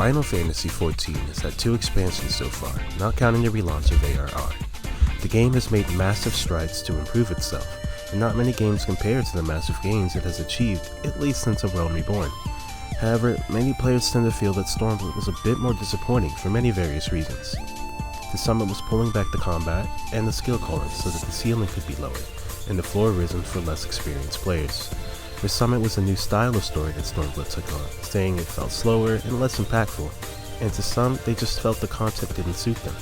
Final Fantasy XIV has had 2 expansions so far, not counting the relaunch of ARR. The game has made massive strides to improve itself, and not many games compare to the massive gains it has achieved, at least since A Realm Reborn. However, many players tend to feel that Stormblood was a bit more disappointing for many various reasons. The summit was pulling back the combat and the skill column so that the ceiling could be lowered, and the floor risen for less experienced players. The summit was a new style of story that Stormblood took on, saying it felt slower and less impactful, and to some, they just felt the content didn't suit them.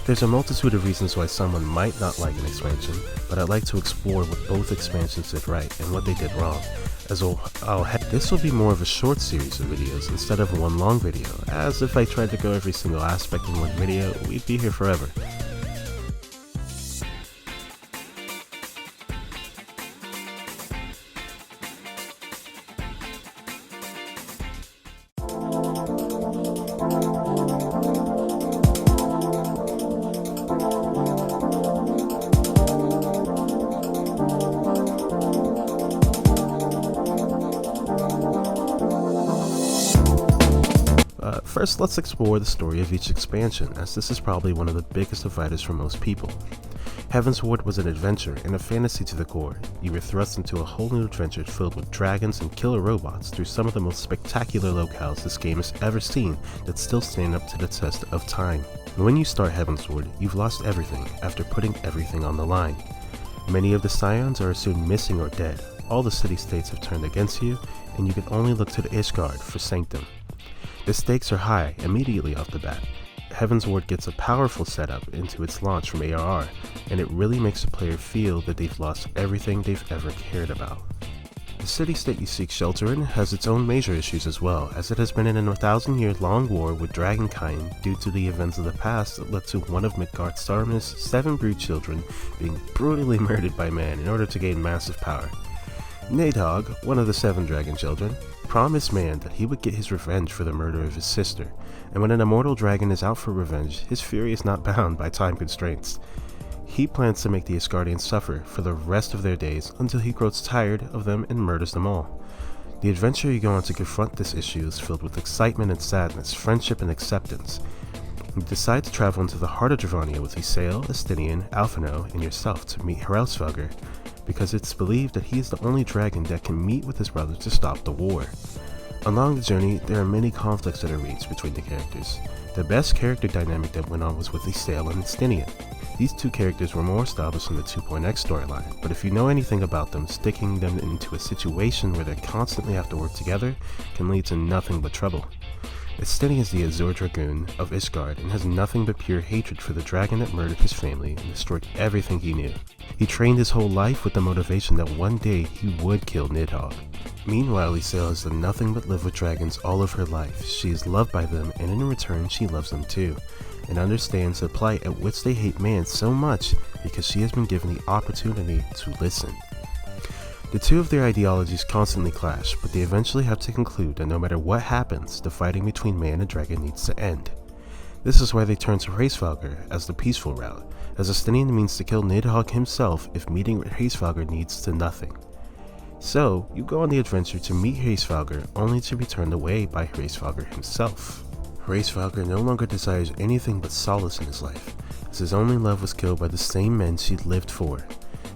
There's a multitude of reasons why someone might not like an expansion, but I'd like to explore what both expansions did right and what they did wrong. This will be more of a short series of videos instead of one long video, as if I tried to go every single aspect in one video, we'd be here forever. First, let's explore the story of each expansion, as this is probably one of the biggest dividers for most people. Heavensward was an adventure and a fantasy to the core. You were thrust into a whole new adventure filled with dragons and killer robots through some of the most spectacular locales this game has ever seen that still stand up to the test of time. When you start Heavensward, you've lost everything after putting everything on the line. Many of the scions are assumed missing or dead, all the city-states have turned against you, and you can only look to the Ishgard for sanctum. The stakes are high immediately off the bat. Heavensward gets a powerful setup into its launch from ARR, and it really makes the player feel that they've lost everything they've ever cared about. The city-state you seek shelter in has its own major issues as well, as it has been in a 1,000-year-long war with dragonkind due to the events of the past that led to one of Midgardsormr's 7 brood children being brutally murdered by man in order to gain massive power. Nidhogg, one of the 7 dragon children, promised man that he would get his revenge for the murder of his sister, and when an immortal dragon is out for revenge, his fury is not bound by time constraints. He plans to make the Asgardians suffer for the rest of their days until he grows tired of them and murders them all. The adventure you go on to confront this issue is filled with excitement and sadness, friendship and acceptance. You decide to travel into the heart of Dravania with Ysael, Estinian, Alphino, and yourself to meet Hraesvelgr, because it's believed that he is the only dragon that can meet with his brother to stop the war. Along the journey, there are many conflicts that are reached between the characters. The best character dynamic that went on was with Ysael and Estinian. These 2 characters were more established in the 2.x storyline, but if you know anything about them, sticking them into a situation where they constantly have to work together can lead to nothing but trouble. Estinian is the Azure Dragoon of Ishgard and has nothing but pure hatred for the dragon that murdered his family and destroyed everything he knew. He trained his whole life with the motivation that one day he would kill Nidhogg. Meanwhile, Ysael has done nothing but live with dragons all of her life. She is loved by them, and in return she loves them too, and understands the plight at which they hate man so much because she has been given the opportunity to listen. The 2 of their ideologies constantly clash, but they eventually have to conclude that no matter what happens, the fighting between man and dragon needs to end. This is why they turn to Hraesvelgr as the peaceful route, as Estinian means to kill Nidhogg himself if meeting with Hraesvelgr leads to nothing. So, you go on the adventure to meet Hraesvelgr only to be turned away by Hraesvelgr himself. Hraesvelgr no longer desires anything but solace in his life, as his only love was killed by the same men she'd lived for.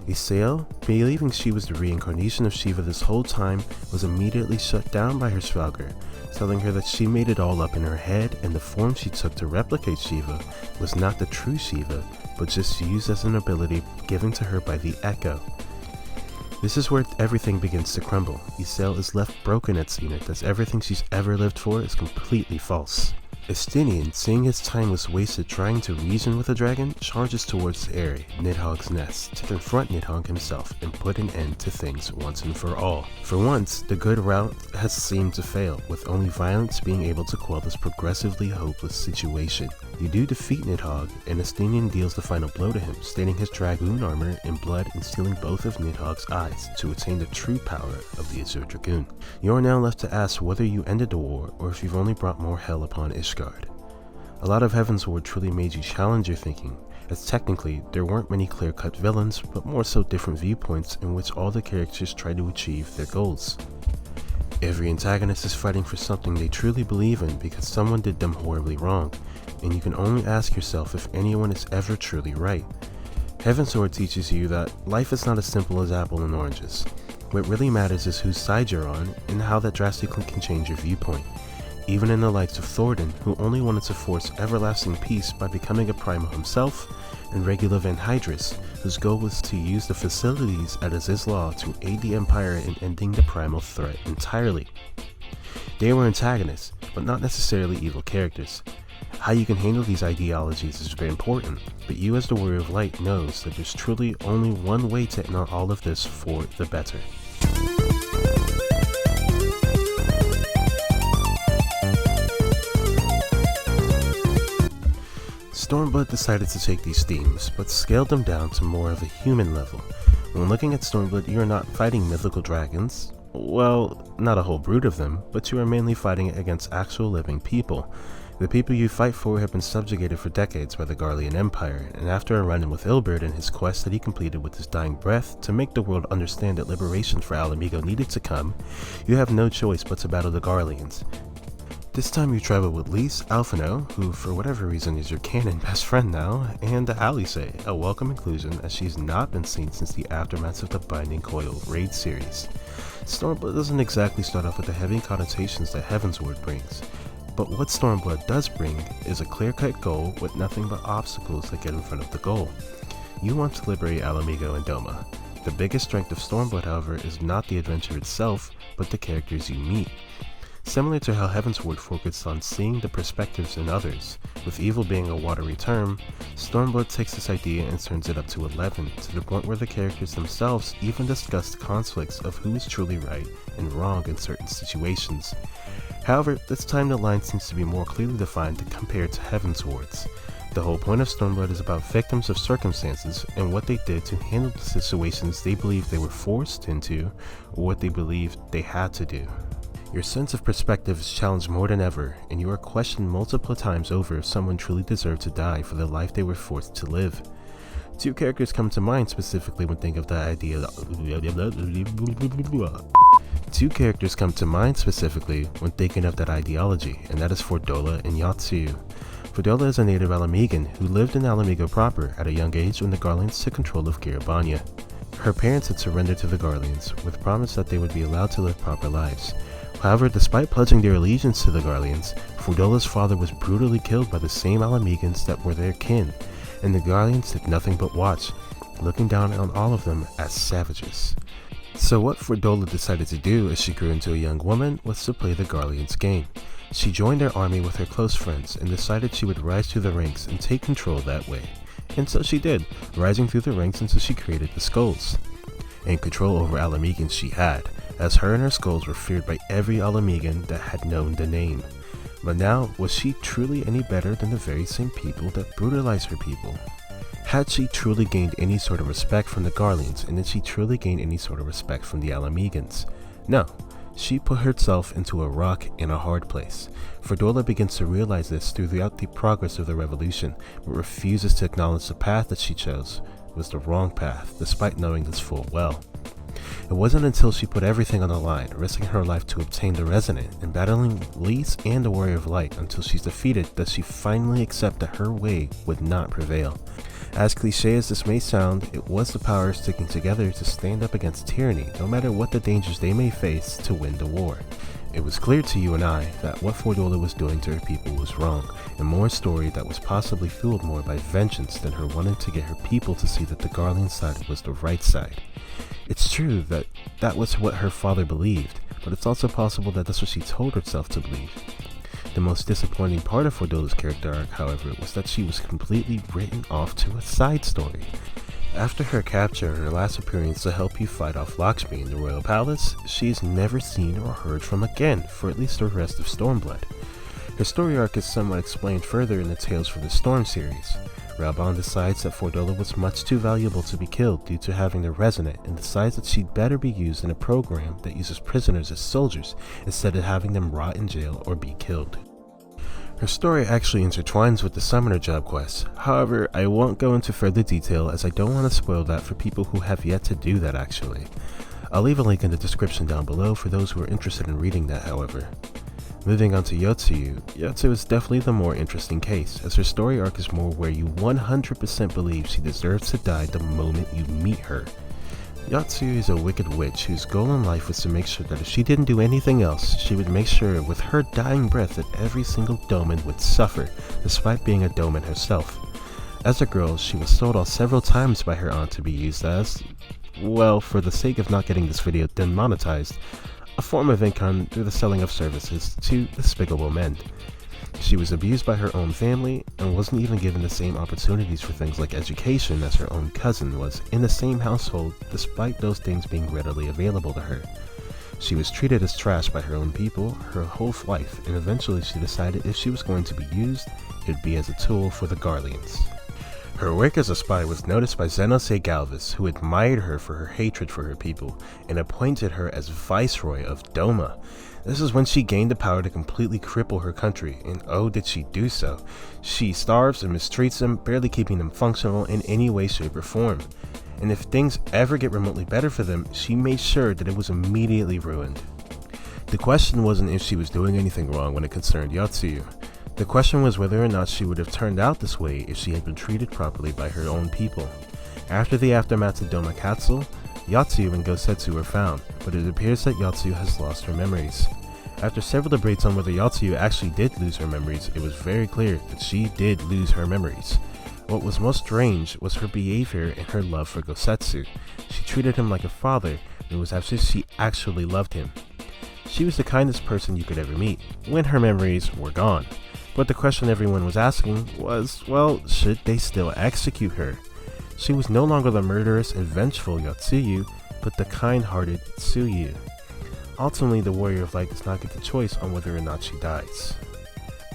Ysael, believing she was the reincarnation of Shiva this whole time, was immediately shut down by Hraesvelgr, telling her that she made it all up in her head and the form she took to replicate Shiva was not the true Shiva, but just used as an ability given to her by the Echo. This is where everything begins to crumble. Ysael is left broken at seeing it, as everything she's ever lived for is completely false. Estinian, seeing his time was wasted trying to reason with the dragon, charges towards Aerie, Nidhogg's nest, to confront Nidhogg himself and put an end to things once and for all. For once, the good route has seemed to fail, with only violence being able to quell this progressively hopeless situation. You do defeat Nidhogg, and Estinian deals the final blow to him, staining his dragoon armor in blood and stealing both of Nidhogg's eyes to attain the true power of the Azure Dragoon. You are now left to ask whether you ended the war or if you've only brought more hell upon Ishgard. A lot of Heavensward truly made you challenge your thinking, as technically there weren't many clear-cut villains, but more so different viewpoints in which all the characters tried to achieve their goals. Every antagonist is fighting for something they truly believe in because someone did them horribly wrong, and you can only ask yourself if anyone is ever truly right. Heavensward teaches you that life is not as simple as apple and oranges. What really matters is whose side you're on, and how that drastically can change your viewpoint. Even in the likes of Thornton, who only wanted to force everlasting peace by becoming a primal himself, and Regula Van Hydrus, whose goal was to use the facilities at Aziz Law to aid the Empire in ending the primal threat entirely. They were antagonists, but not necessarily evil characters. How you can handle these ideologies is very important, but you as the Warrior of Light knows that there's truly only one way to end all of this for the better. Stormblood decided to take these themes, but scaled them down to more of a human level. When looking at Stormblood, you are not fighting mythical dragons. Well, not a whole brood of them, but you are mainly fighting against actual living people. The people you fight for have been subjugated for decades by the Garlean Empire, and after a run-in with Ilberd and his quest that he completed with his dying breath to make the world understand that liberation for Ala Mhigo needed to come, you have no choice but to battle the Garleans. This time you travel with Lise Alphino, who for whatever reason is your canon best friend now, and Alice, a welcome inclusion as she's not been seen since the aftermath of the Binding Coil raid series. Stormblood doesn't exactly start off with the heavy connotations that Heavensward brings, but what Stormblood does bring is a clear-cut goal with nothing but obstacles that get in front of the goal. You want to liberate Ala Mhigo and Doma. The biggest strength of Stormblood, however, is not the adventure itself, but the characters you meet. Similar to how Heavensward focused on seeing the perspectives in others, with evil being a watery term, Stormblood takes this idea and turns it up to 11, to the point where the characters themselves even discuss the conflicts of who is truly right and wrong in certain situations. However, this time the line seems to be more clearly defined compared to Heavensward's. The whole point of Stormblood is about victims of circumstances and what they did to handle the situations they believed they were forced into, or what they believed they had to do. Your sense of perspective is challenged more than ever, and you are questioned multiple times over if someone truly deserved to die for the life they were forced to live. Two characters come to mind specifically when thinking of the idea. Two characters come to mind specifically when thinking of that ideology, and that is Fordola and Yatsu. Fordola is a native Ala Mhigan who lived in Ala Mhigo proper at a young age when the Garleans took control of Garabanya. Her parents had surrendered to the Garleans, with promise that they would be allowed to live proper lives. However, despite pledging their allegiance to the Garleans, Fordola's father was brutally killed by the same Ala Mhigans that were their kin, and the Garleans did nothing but watch, looking down on all of them as savages. So what Fordola decided to do as she grew into a young woman was to play the Garleans' game. She joined their army with her close friends and decided she would rise through the ranks and take control that way. And so she did, rising through the ranks until she created the Skulls. And control over Ala Mhigan she had, as her and her Skulls were feared by every Ala Mhigan that had known the name. But now, was she truly any better than the very same people that brutalized her people? Had she truly gained any sort of respect from the Garleans, and did she truly gain any sort of respect from the Ala Mhigans? No. She put herself into a rock in a hard place. Fordola begins to realize this throughout the progress of the revolution, but refuses to acknowledge the path that she chose was the wrong path, despite knowing this full well. It wasn't until she put everything on the line, risking her life to obtain the Resonant, and battling Lise and the Warrior of Light until she's defeated, that she finally accepted that her way would not prevail. As cliche as this may sound, it was the power sticking together to stand up against tyranny, no matter what the dangers they may face, to win the war. It was clear to you and I that what Fordola was doing to her people was wrong, and more a story that was possibly fueled more by vengeance than her wanting to get her people to see that the Garlean side was the right side. It's true that that was what her father believed, but it's also possible that that's what she told herself to believe. The most disappointing part of Fordola's character arc, however, was that she was completely written off to a side story. After her capture and her last appearance to help you fight off Lakshmi in the Royal Palace, she is never seen or heard from again for at least the rest of Stormblood. Her story arc is somewhat explained further in the Tales from the Storm series. Raban decides that Fordola was much too valuable to be killed due to having the Resonant, and decides that she'd better be used in a program that uses prisoners as soldiers instead of having them rot in jail or be killed. Her story actually intertwines with the Summoner job quest. However, I won't go into further detail as I don't want to spoil that for people who have yet to do that actually. I'll leave a link in the description down below for those who are interested in reading that, however. Moving on to Yotsuyu, Yotsu is definitely the more interesting case, as her story arc is more where you 100% believe she deserves to die the moment you meet her. Yotsuyu is a wicked witch whose goal in life was to make sure that if she didn't do anything else, she would make sure with her dying breath that every single doman would suffer, despite being a doman herself. As a girl, she was sold off several times by her aunt to be used as, well, for the sake of not getting this video demonetized, a form of income through the selling of services to despicable men. She was abused by her own family and wasn't even given the same opportunities for things like education as her own cousin was in the same household, despite those things being readily available to her. She was treated as trash by her own people her whole life, and eventually she decided if she was going to be used, it would be as a tool for the Guardians. Her work as a spy was noticed by Zenose Galvis, who admired her for her hatred for her people, and appointed her as Viceroy of Doma. This is when she gained the power to completely cripple her country, and oh did she do so. She starves and mistreats them, barely keeping them functional in any way, shape, or form. And if things ever get remotely better for them, she made sure that it was immediately ruined. The question wasn't if she was doing anything wrong when it concerned Yotsuyu. The question was whether or not she would have turned out this way if she had been treated properly by her own people. After the aftermath of Doma Castle, Yotsuyu and Gosetsu were found, but it appears that Yotsuyu has lost her memories. After several debates on whether Yotsuyu actually did lose her memories, it was very clear that she did lose her memories. What was most strange was her behavior and her love for Gosetsu. She treated him like a father, and it was as if she actually loved him. She was the kindest person you could ever meet, when her memories were gone. But the question everyone was asking was, well, should they still execute her? She was no longer the murderous and vengeful Yotsuyu, but the kind-hearted Tsuyu. Ultimately, the Warrior of Light does not get the choice on whether or not she dies,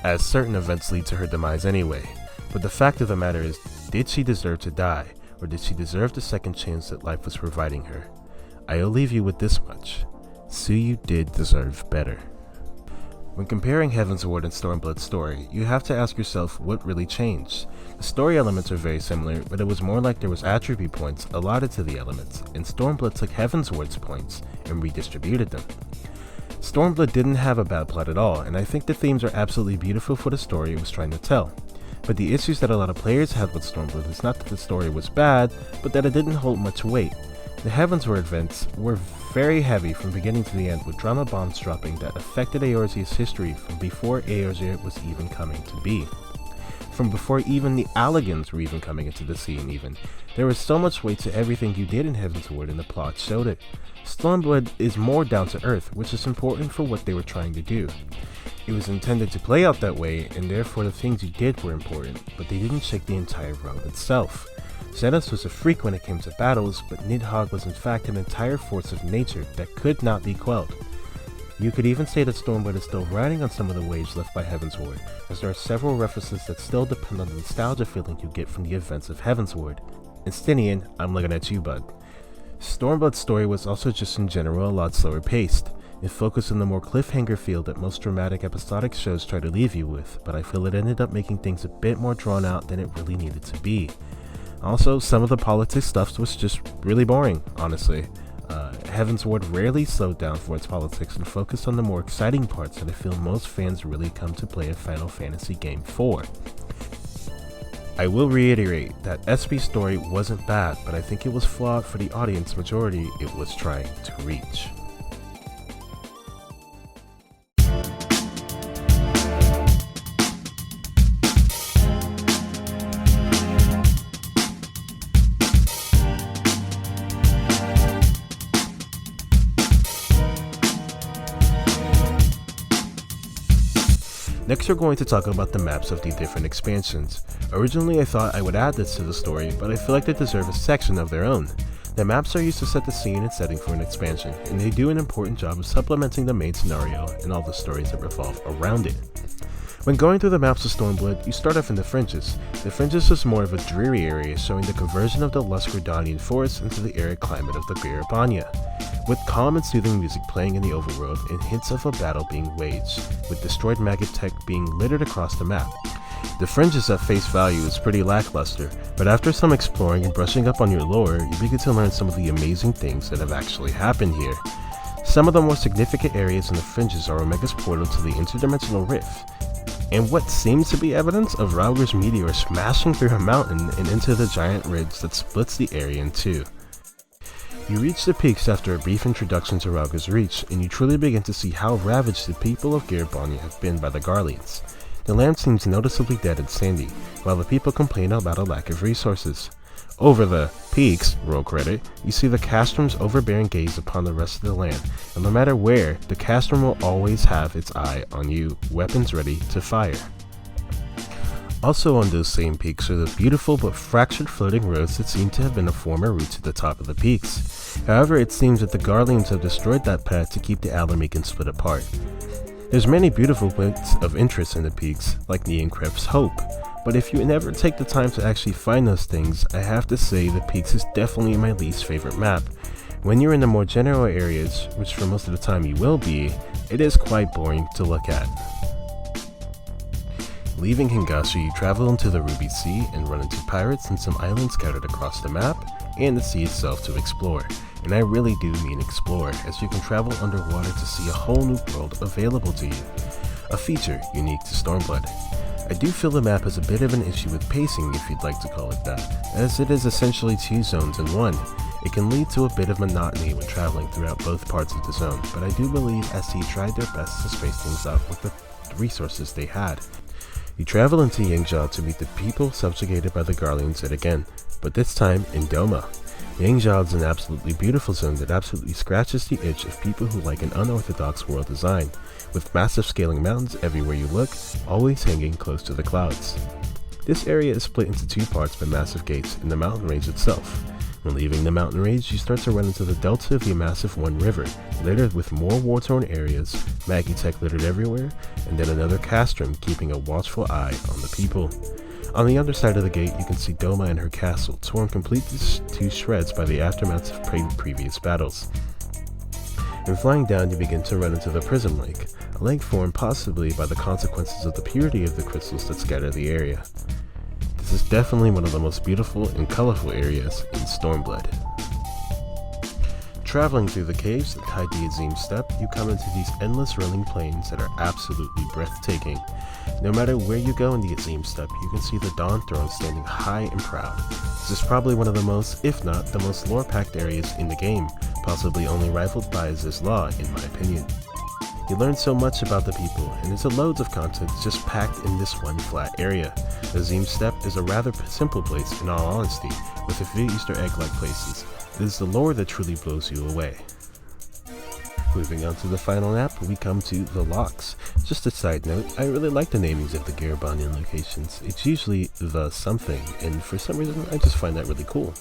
as certain events lead to her demise anyway. But the fact of the matter is, did she deserve to die, or did she deserve the second chance that life was providing her? I'll leave you with this much: Tsuyu did deserve better. When comparing Heavensward and Stormblood's story, you have to ask yourself what really changed. The story elements are very similar, but it was more like there was attribute points allotted to the elements, and Stormblood took Heavensward's points and redistributed them. Stormblood didn't have a bad plot at all, and I think the themes are absolutely beautiful for the story it was trying to tell. But the issues that a lot of players had with Stormblood is not that the story was bad, but that it didn't hold much weight. The Heavensward events were very heavy from beginning to the end, with drama bombs dropping that affected Eorzea's history from before Eorzea was even coming to be. From before even the Alligans were even coming into the scene even. There was so much weight to everything you did in Heavensward, and the plot showed it. Stormblood is more down to earth, which is important for what they were trying to do. It was intended to play out that way, and therefore the things you did were important, but they didn't shake the entire realm itself. Xenos was a freak when it came to battles, but Nidhogg was in fact an entire force of nature that could not be quelled. You could even say that Stormblood is still riding on some of the waves left by Heavensward, as there are several references that still depend on the nostalgia feeling you get from the events of Heavensward. And Stinian, I'm looking at you, bud. Stormblood's story was also just in general a lot slower paced. It focused on the more cliffhanger feel that most dramatic episodic shows try to leave you with, but I feel it ended up making things a bit more drawn out than it really needed to be. Also, some of the politics stuff was just really boring, honestly. Heavensward rarely slowed down for its politics and focused on the more exciting parts that I feel most fans really come to play a Final Fantasy game for. I will reiterate that SB's story wasn't bad, but I think it was flawed for the audience majority it was trying to reach. Next we're going to talk about the maps of the different expansions. Originally I thought I would add this to the story, but I feel like they deserve a section of their own. The maps are used to set the scene and setting for an expansion, and they do an important job of supplementing the main scenario and all the stories that revolve around it. When going through the maps of Stormblood, you start off in the Fringes. The Fringes is more of a dreary area showing the conversion of the lush Gridanian forest into the arid climate of the Birabanya, with calm and soothing music playing in the overworld and hints of a battle being waged, with destroyed maggot tech being littered across the map. The fringes at face value is pretty lackluster, but after some exploring and brushing up on your lore, you begin to learn some of the amazing things that have actually happened here. Some of the more significant areas in the fringes are Omega's portal to the interdimensional rift, and what seems to be evidence of Rauger's meteor smashing through a mountain and into the giant ridge that splits the area in two. You reach the peaks after a brief introduction to Rauger's Reach, and you truly begin to see how ravaged the people of Garabania have been by the Garleans. The land seems noticeably dead and sandy, while the people complain about a lack of resources. Over the peaks, roll credit, you see the Castrum's overbearing gaze upon the rest of the land, and no matter where, the Castrum will always have its eye on you, weapons ready to fire. Also on those same peaks are the beautiful but fractured floating roads that seem to have been a former route to the top of the peaks. However, it seems that the Garleans have destroyed that path to keep the Alarmekan split apart. There's many beautiful points of interest in the peaks, like Neonkrep's Hope, but if you never take the time to actually find those things, I have to say the peaks is definitely my least favorite map. When you're in the more general areas, which for most of the time you will be, it is quite boring to look at. Leaving Hingashi, you travel into the Ruby Sea and run into pirates and some islands scattered across the map, and the sea itself to explore. And I really do mean explore, as you can travel underwater to see a whole new world available to you. A feature unique to Stormblood. I do feel the map has a bit of an issue with pacing, if you'd like to call it that, as it is essentially two zones in one. It can lead to a bit of monotony when traveling throughout both parts of the zone, but I do believe SC tried their best to space things out with the resources they had. You travel into Yangzhou to meet the people subjugated by the Garleans yet again, but this time in Doma. Yangzhou is an absolutely beautiful zone that absolutely scratches the itch of people who like an unorthodox world design, with massive scaling mountains everywhere you look, always hanging close to the clouds. This area is split into two parts by massive gates in the mountain range itself. When leaving the mountain range, you start to run into the delta of the massive One River, littered with more war-torn areas, Magitech littered everywhere, and then another Castrum keeping a watchful eye on the people. On the other side of the gate, you can see Doma and her castle, torn completely to shreds by the aftermath of previous battles. And flying down, you begin to run into the Prism Lake, a lake formed possibly by the consequences of the purity of the crystals that scatter the area. This is definitely one of the most beautiful and colorful areas in Stormblood. Traveling through the caves that hide the Azim Steppe, you come into these endless rolling plains that are absolutely breathtaking. No matter where you go in the Azim Steppe, you can see the Dawn Throne standing high and proud. This is probably one of the most, if not the most lore-packed areas in the game, possibly only rivaled by Aziz Law in my opinion. You learn so much about the people, and there's loads of content just packed in this one flat area. The Azim Steppe is a rather simple place in all honesty, with a few Easter egg-like places. It is the lore that truly blows you away. Moving on to the final map, we come to the Locks. Just a side note, I really like the namings of the Garabanian locations. It's usually the something, and for some reason I just find that really cool.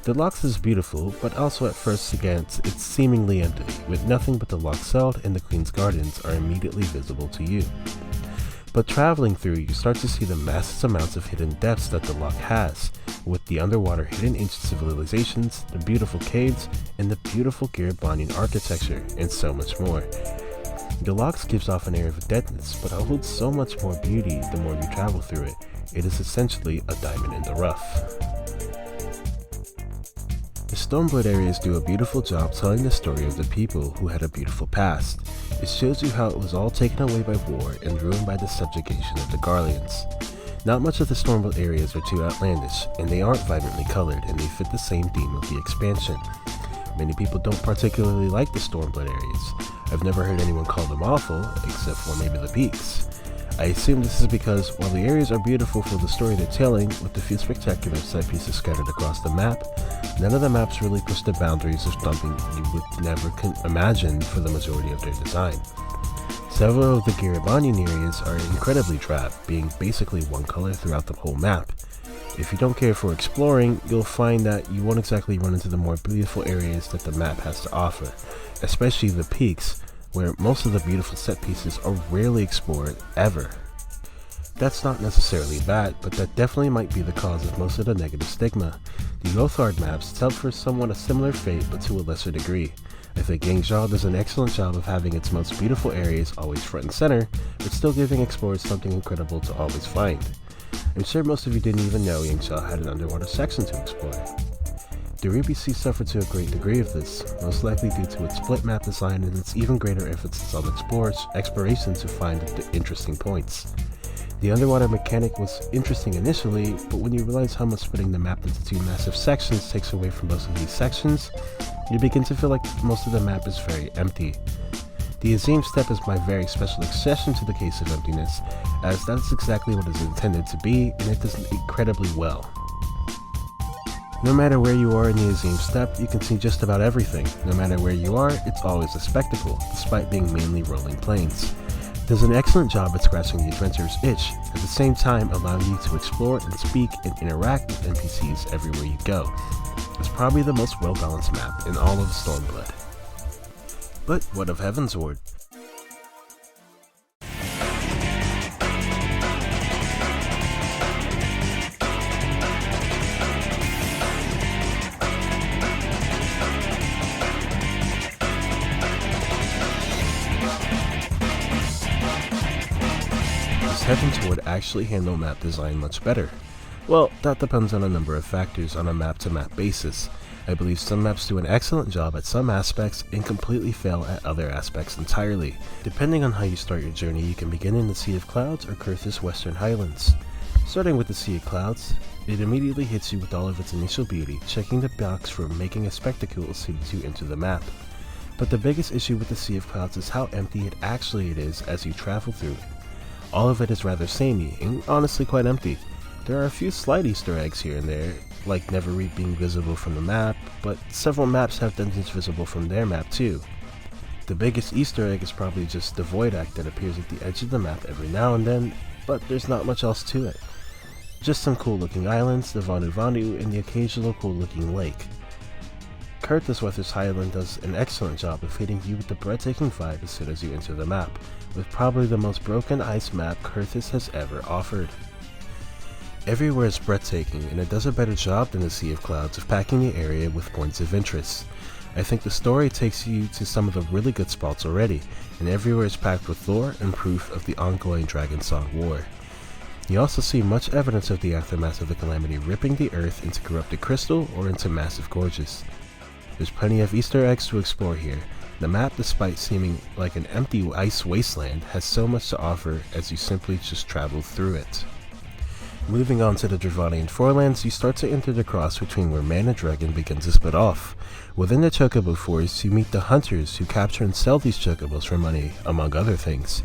The Locks is beautiful, but also at first glance it's seemingly empty, with nothing but the Loxeld and the Queen's Gardens are immediately visible to you. But traveling through, you start to see the massive amounts of hidden depths that the Loch has, with the underwater hidden ancient civilizations, the beautiful caves, and the beautiful Garabanian architecture, and so much more. The Locks gives off an air of deadness, but holds so much more beauty the more you travel through it. It is essentially a diamond in the rough. The Stormblood areas do a beautiful job telling the story of the people who had a beautiful past. It shows you how it was all taken away by war and ruined by the subjugation of the Garleans. Not much of the Stormblood areas are too outlandish, and they aren't vibrantly colored, and they fit the same theme of the expansion. Many people don't particularly like the Stormblood areas. I've never heard anyone call them awful, except for maybe the peaks. I assume this is because while the areas are beautiful for the story they're telling, with the few spectacular set pieces scattered across the map, none of the maps really push the boundaries of something you would never imagine for the majority of their design. Several of the Garabanian areas are incredibly drab, being basically one color throughout the whole map. If you don't care for exploring, you'll find that you won't exactly run into the more beautiful areas that the map has to offer, especially the peaks, where most of the beautiful set pieces are rarely explored ever. That's not necessarily bad, but that definitely might be the cause of most of the negative stigma. The Lothard maps tell for somewhat a similar fate, but to a lesser degree. I think Yangzhou does an excellent job of having its most beautiful areas always front and center, but still giving explorers something incredible to always find. I'm sure most of you didn't even know Yangzhou had an underwater section to explore. The Ruby Sea suffered to a great degree of this, most likely due to its split map design and its even greater emphasis on exploration to find the interesting points. The underwater mechanic was interesting initially, but when you realize how much splitting the map into two massive sections takes away from most of these sections, you begin to feel like most of the map is very empty. The Azim Steppe is my very special exception to the case of emptiness, as that is exactly what it is intended to be, and it does it incredibly well. No matter where you are in the Azim Steppe, you can see just about everything. No matter where you are, it's always a spectacle, despite being mainly rolling plains. It does an excellent job at scratching the adventurer's itch, at the same time allowing you to explore and speak and interact with NPCs everywhere you go. It's probably the most well-balanced map in all of Stormblood. But what of Heavensward? Does Heavensward actually handle map design much better? Well, that depends on a number of factors on a map-to-map basis. I believe some maps do an excellent job at some aspects and completely fail at other aspects entirely. Depending on how you start your journey, you can begin in the Sea of Clouds or Kurthus Western Highlands. Starting with the Sea of Clouds, it immediately hits you with all of its initial beauty, checking the box for making a spectacle as soon as you enter the map. But the biggest issue with the Sea of Clouds is how empty it is as you travel through it. All of it is rather samey, and honestly quite empty. There are a few slight Easter eggs here and there, like Neverreap being visible from the map, but several maps have dungeons visible from their map too. The biggest Easter egg is probably just the Void Act that appears at the edge of the map every now and then, but there's not much else to it. Just some cool looking islands, the Vanu Vanu, and the occasional cool looking lake. Kurthus Western Highland does an excellent job of hitting you with the breathtaking vibe as soon as you enter the map, with probably the most broken ice map Kurthus has ever offered. Everywhere is breathtaking, and it does a better job than the Sea of Clouds of packing the area with points of interest. I think the story takes you to some of the really good spots already, and everywhere is packed with lore and proof of the ongoing Dragon Song War. You also see much evidence of the aftermath of the calamity ripping the earth into corrupted crystal or into massive gorges. There's plenty of Easter eggs to explore here. The map, despite seeming like an empty ice wasteland, has so much to offer as you simply just travel through it. Moving on to the Dravanian Forelands, you start to enter the cross between where Man and Dragon begin to split off. Within the Chocobo Forest, you meet the hunters who capture and sell these chocobos for money, among other things.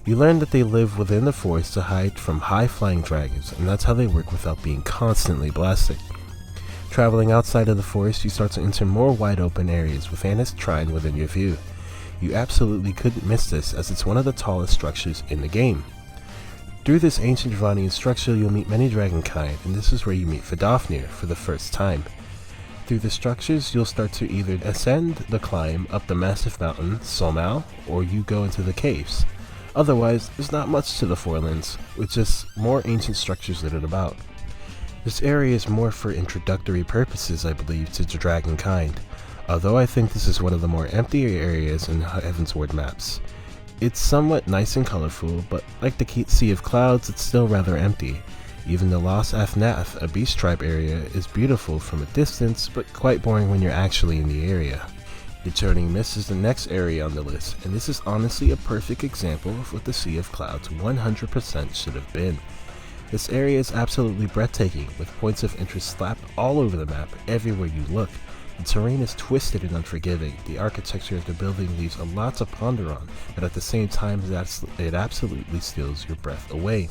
You learn that they live within the forest to hide from high-flying dragons, and that's how they work without being constantly blasted. Traveling outside of the forest, you start to enter more wide-open areas with Annis Shrine within your view. You absolutely couldn't miss this, as it's one of the tallest structures in the game. Through this ancient Dravanian structure, you'll meet many dragonkind, and this is where you meet Vidofnir for the first time. Through the structures, you'll start to either ascend the climb up the massive mountain, Somal, or you go into the caves. Otherwise, there's not much to the Forelands, with just more ancient structures littered about. This area is more for introductory purposes, I believe, to the dragonkind, although I think this is one of the more emptier areas in Heavensward maps. It's somewhat nice and colorful, but like the Sea of Clouds, it's still rather empty. Even the Lost Athnath, a beast tribe area, is beautiful from a distance, but quite boring when you're actually in the area. The Turning Mist is the next area on the list, and this is honestly a perfect example of what the Sea of Clouds 100% should have been. This area is absolutely breathtaking, with points of interest slapped all over the map everywhere you look. The terrain is twisted and unforgiving. The architecture of the building leaves a lot to ponder on, but at the same time it absolutely steals your breath away.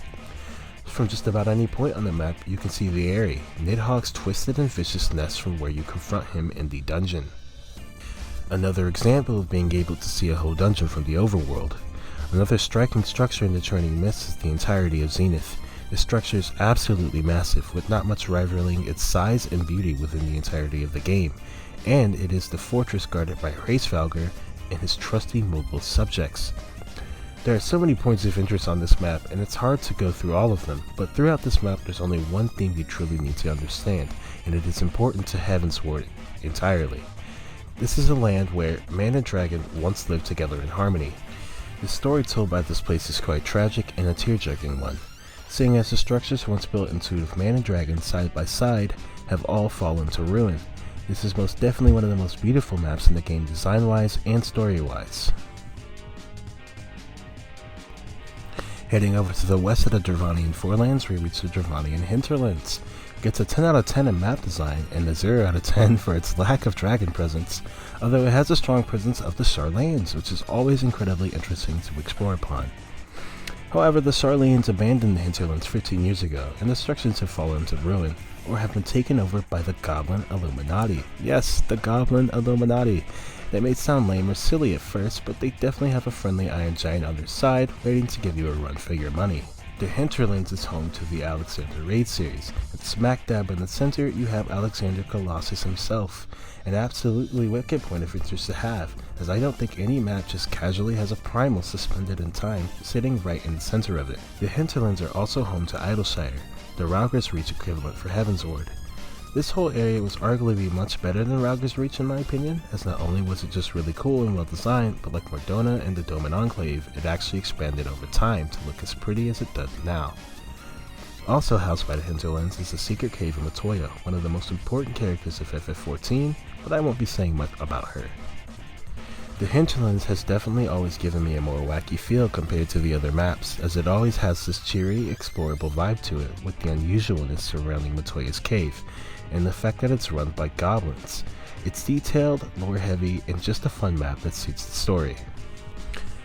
From just about any point on the map, you can see the area, Nidhogg's twisted and vicious nest from where you confront him in the dungeon. Another example of being able to see a whole dungeon from the overworld. Another striking structure in the Turning Mist is the entirety of Zenith. The structure is absolutely massive, with not much rivaling its size and beauty within the entirety of the game, and it is the fortress guarded by Hraesvalgr and his trusty mobile subjects. There are so many points of interest on this map, and it's hard to go through all of them, but throughout this map there's only one thing you truly need to understand, and it is important to Heavensward entirely. This is a land where man and dragon once lived together in harmony. The story told by this place is quite tragic and a tear-jerking one, seeing as the structures once built into man and dragon side by side have all fallen to ruin. This is most definitely one of the most beautiful maps in the game design-wise and story-wise. Heading over to the west of the Dravanian Forelands, we reach the Dravanian Hinterlands. Gets a 10 out of 10 in map design and a 0 out of 10 for its lack of dragon presence, although it has a strong presence of the Sarlanes, which is always incredibly interesting to explore upon. However, the Sarlanes abandoned the Hinterlands 15 years ago, and the structures have fallen to ruin, or have been taken over by the Goblin Illuminati. Yes, the Goblin Illuminati. They may sound lame or silly at first, but they definitely have a friendly iron giant on their side, waiting to give you a run for your money. The Hinterlands is home to the Alexander Raid series, and smack dab in the center you have Alexander Colossus himself, an absolutely wicked point of interest to have, as I don't think any map just casually has a primal suspended in time sitting right in the center of it. The Hinterlands are also home to Idleshire, the Rauger's Reach equivalent for Heavensward. This whole area was arguably much better than Rauger's Reach in my opinion, as not only was it just really cool and well designed, but like Mordona and the Doman Enclave, it actually expanded over time to look as pretty as it does now. Also housed by the Hinterlands is the Secret Cave of Matoya, one of the most important characters of FF14, but I won't be saying much about her. The Hinterlands has definitely always given me a more wacky feel compared to the other maps, as it always has this cheery, explorable vibe to it, with the unusualness surrounding Matoya's cave, and the fact that it's run by goblins. It's detailed, lore heavy, and just a fun map that suits the story.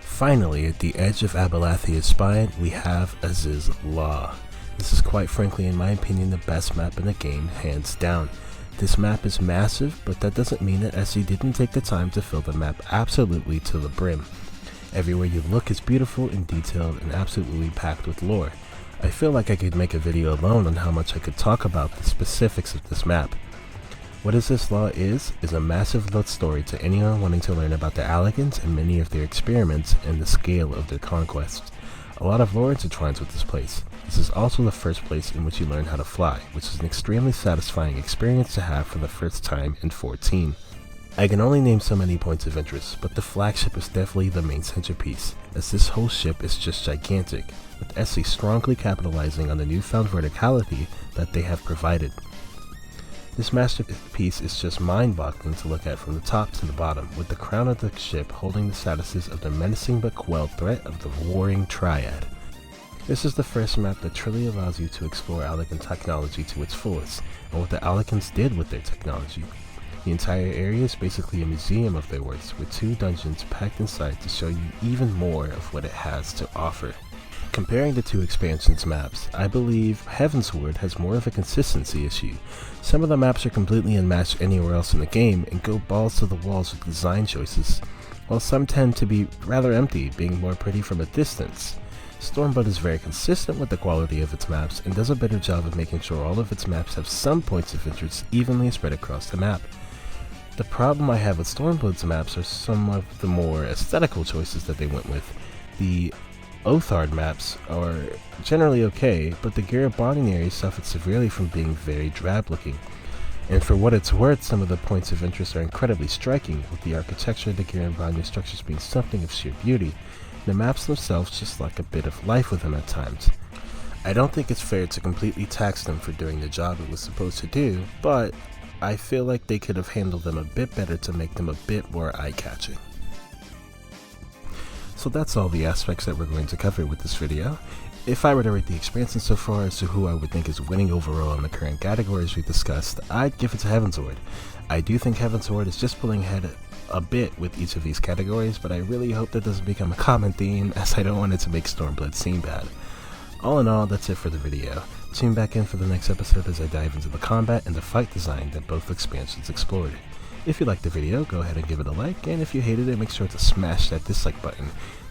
Finally, at the edge of Abelathia's spine, we have Aziz Law. This is quite frankly in my opinion the best map in the game, hands down. This map is massive, but that doesn't mean that SE didn't take the time to fill the map absolutely to the brim. Everywhere you look is beautiful and detailed and absolutely packed with lore. I feel like I could make a video alone on how much I could talk about the specifics of this map. What Aziz Law is a massive love story to anyone wanting to learn about the Alligans and many of their experiments and the scale of their conquests. A lot of lore intertwines with this place. This is also the first place in which you learn how to fly, which is an extremely satisfying experience to have for the first time in 14. I can only name so many points of interest, but the flagship is definitely the main centerpiece, as this whole ship is just gigantic, with SE strongly capitalizing on the newfound verticality that they have provided. This masterpiece is just mind-boggling to look at from the top to the bottom, with the crown of the ship holding the statuses of the menacing but quelled threat of the Warring Triad. This is the first map that truly allows you to explore Allagan technology to its fullest, and what the Allagans did with their technology. The entire area is basically a museum of their works, with 2 dungeons packed inside to show you even more of what it has to offer. Comparing the 2 expansions maps, I believe Heavensward has more of a consistency issue. Some of the maps are completely unmatched anywhere else in the game and go balls to the walls with design choices, while some tend to be rather empty, being more pretty from a distance. Stormblood is very consistent with the quality of its maps and does a better job of making sure all of its maps have some points of interest evenly spread across the map. The problem I have with Stormblood's maps are some of the more aesthetical choices that they went with. The Oathard maps are generally okay, but the Garabani area suffered severely from being very drab looking. And for what it's worth, some of the points of interest are incredibly striking, with the architecture of the Garabani structures being something of sheer beauty. The maps themselves just lack a bit of life with them at times. I don't think it's fair to completely tax them for doing the job it was supposed to do, but I feel like they could have handled them a bit better to make them a bit more eye-catching. So that's all the aspects that we're going to cover with this video. If I were to rate the expansion so far as to who I would think is winning overall in the current categories we discussed, I'd give it to Heavensward. I do think Heavensward is just pulling ahead a bit with each of these categories, but I really hope that doesn't become a common theme, as I don't want it to make Stormblood seem bad. All in all, that's it for the video. Tune back in for the next episode as I dive into the combat and the fight design that both expansions explored. If you liked the video, go ahead and give it a like, and if you hated it, make sure to smash that dislike button.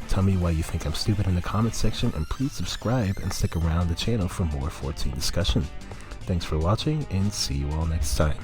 Tell me why you think I'm stupid in the comments section, and please subscribe and stick around the channel for more 14 discussion. Thanks for watching, and see you all next time.